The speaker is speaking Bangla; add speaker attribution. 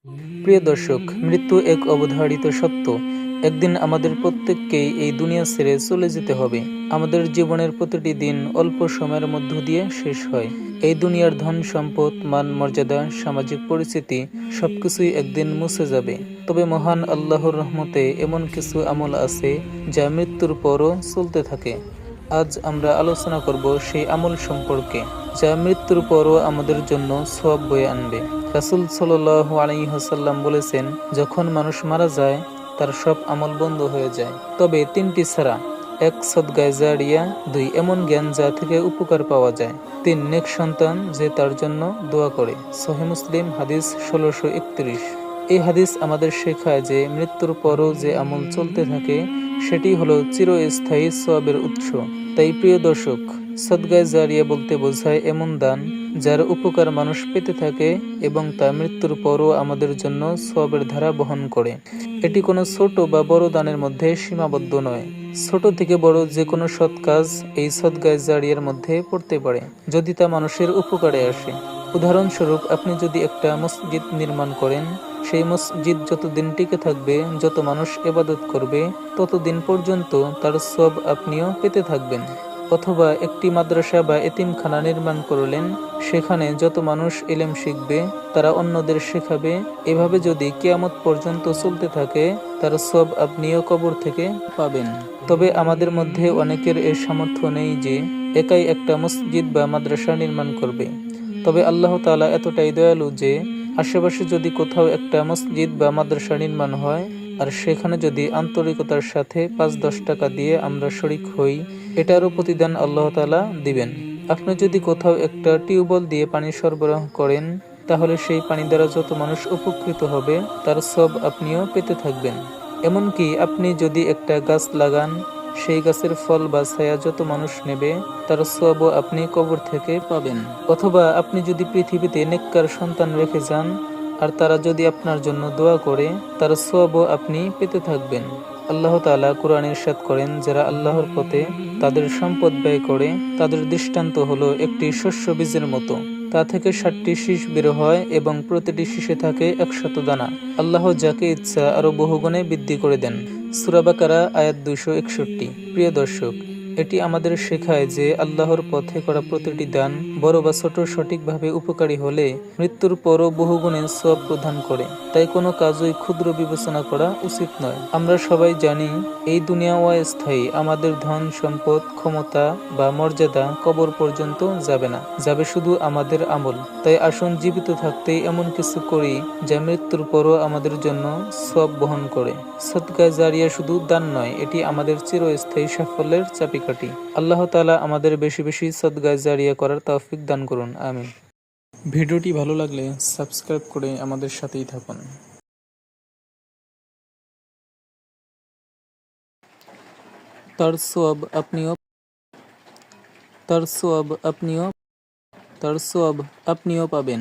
Speaker 1: প্রিয় দর্শক, মৃত্যু এক অবধারিত সত্য। একদিন আমাদের প্রত্যেককেই এই দুনিয়া ছেড়ে চলে যেতে হবে। আমাদের জীবনের প্রতিটি দিন অল্প সময়ের মধ্য দিয়ে শেষ হয়। এই দুনিয়ার ধন সম্পদ, মান মর্যাদা, সামাজিক পরিস্থিতি সবকিছুই একদিন মুছে যাবে। তবে মহান আল্লাহর রহমতে এমন কিছু আমল আছে যা মৃত্যুর পরও চলতে থাকে। আজ আমরা আলোচনা করব সেই আমল সম্পর্কে, যা মৃত্যুর পরও আমাদের জন্য সওয়াব বয়ে আনবে। রাসূল সাল্লাল্লাহু আলাইহি ওয়াসাল্লাম বলেছেন, যখন মানুষ মারা যায় তার সব আমল বন্ধ হয়ে যায়, তবে তিনটি ছাড়া: এক, সদকায়ে জারিয়া; দুই, এমন জ্ঞান যা থেকে উপকার পাওয়া যায়; তিন, নেক সন্তান যে তার জন্য দোয়া করে। সহিহ মুসলিম, হাদিস 1631। এই হাদিস আমাদের শেখায় যে মৃত্যুর পরও যে আমল চলতে থাকে সেটি হলো চিরস্থায়ী সওয়াবের উৎস। তাই প্রিয় দর্শক, সদকায়ে জারিয়া বলতে বোঝায় এমন দান যার উপকার মানুষ পেতে থাকে এবং তা মৃত্যুর পরও আমাদের জন্য সওয়াবের ধারা বহন করে। এটি কোনো ছোট বা বড় দানের মধ্যে সীমাবদ্ধ নয়। ছোট থেকে বড় যে কোনো সৎ কাজ এই সদকায়ে জারিয়ার মধ্যে পড়তে পারে, যদি তা মানুষের উপকারে আসে। উদাহরণস্বরূপ, আপনি যদি একটা মসজিদ নির্মাণ করেন, সেই মসজিদ যতদিন টিকে থাকবে, যত মানুষ ইবাদত করবে, ততদিন পর্যন্ত তার সওয়াব আপনিও পেতে থাকবেন। অথবা একটি মাদ্রাসা বা এতিমখানা নির্মাণ করলেন, সেখানে যত মানুষ ইলম শিখবে, তারা অন্যদের শেখাবে। এভাবে যদি কিয়ামত পর্যন্ত চলতে থাকে, তার সওয়াব আপনিও কবর থেকে পাবেন। তবে আমাদের মধ্যে অনেকের এর সামর্থ্য নেই যে একাই একটা মসজিদ বা মাদ্রাসা নির্মাণ করবে। তবে আল্লাহ তাআলা এতটাই দয়ালু যে আশেপাশে যদি কোথাও একটা মসজিদ বা মাদ্রাসা নির্মাণ হয়, আর সেখানে যদি আন্তরিকতার সাথে ৫-১০ টাকা দিয়ে আমরা শরিক হই, এটারও প্রতিদান আল্লাহ তাআলা দিবেন। আপনি যদি কোথাও একটা টিউবওয়েল দিয়ে পানি সরবরাহ করেন, তাহলে সেই পানি দ্বারা যত মানুষ উপকৃত হবে, তার সওয়াব আপনিও পেতে থাকবেন। এমনকি আপনি যদি একটা গাছ লাগান, সেই গাছের ফল বা ছায়া যত মানুষ নেবে, তার সওয়াবও আপনি কবর থেকে পাবেন। অথবা আপনি যদি পৃথিবীতে নেককার সন্তান রেখে যান, আর তারা যদি আপনার জন্য দোয়া করে, তার সওয়াবও আপনি পেতে থাকবেন। আল্লাহ তাআলা কুরআনে ইরশাদ করেন, যারা আল্লাহর পথে তাদের সম্পদ ব্যয় করে, তাদের দৃষ্টান্ত হলো একটি শস্য বীজের মতো। তা থেকে ৭টি শীষ বের হয় এবং প্রতিটি শীষে থাকে ১০০ দানা। আল্লাহ যাকে ইচ্ছা আরো বহুগুণে বৃদ্ধি করে দেন। সূরা বাকারা, আয়াত ২৬১। প্রিয় দর্শক, এটি আমাদের শেখায় যে আল্লাহর পথে করা প্রতিটি দান, বড় বা ছোট, সঠিকভাবে উপকারী হলে মৃত্যুর পরও বহুগুণে সওয়াব প্রদান করে। তাই কোনো কাজই ক্ষুদ্র বিবেচনা করা উচিত নয়। আমরা সবাই জানি এই দুনিয়া অস্থায়ী। আমাদের ধন সম্পদ, ক্ষমতা বা মর্যাদা কবর পর্যন্ত যাবে না, যাবে শুধু আমাদের আমল। তাই আসুন জীবিত থাকতেই এমন কিছু করি যা মৃত্যুর পরও আমাদের জন্য সওয়াব বহন করে। সদকায়ে জারিয়া শুধু দান নয়, এটি আমাদের চিরস্থায়ী সাফল্যের চাবিকাঠি। আল্লাহ তাআলা আমাদের বেশি বেশি সদকায়ে জারিয়া করার তৌফিক দান করুন। আমিন। ভিডিওটি ভালো লাগলে সাবস্ক্রাইব করে আমাদের সাথেই থাকুন। তার সওয়াব আপনিও তার সওয়াব আপনিও পাবেন।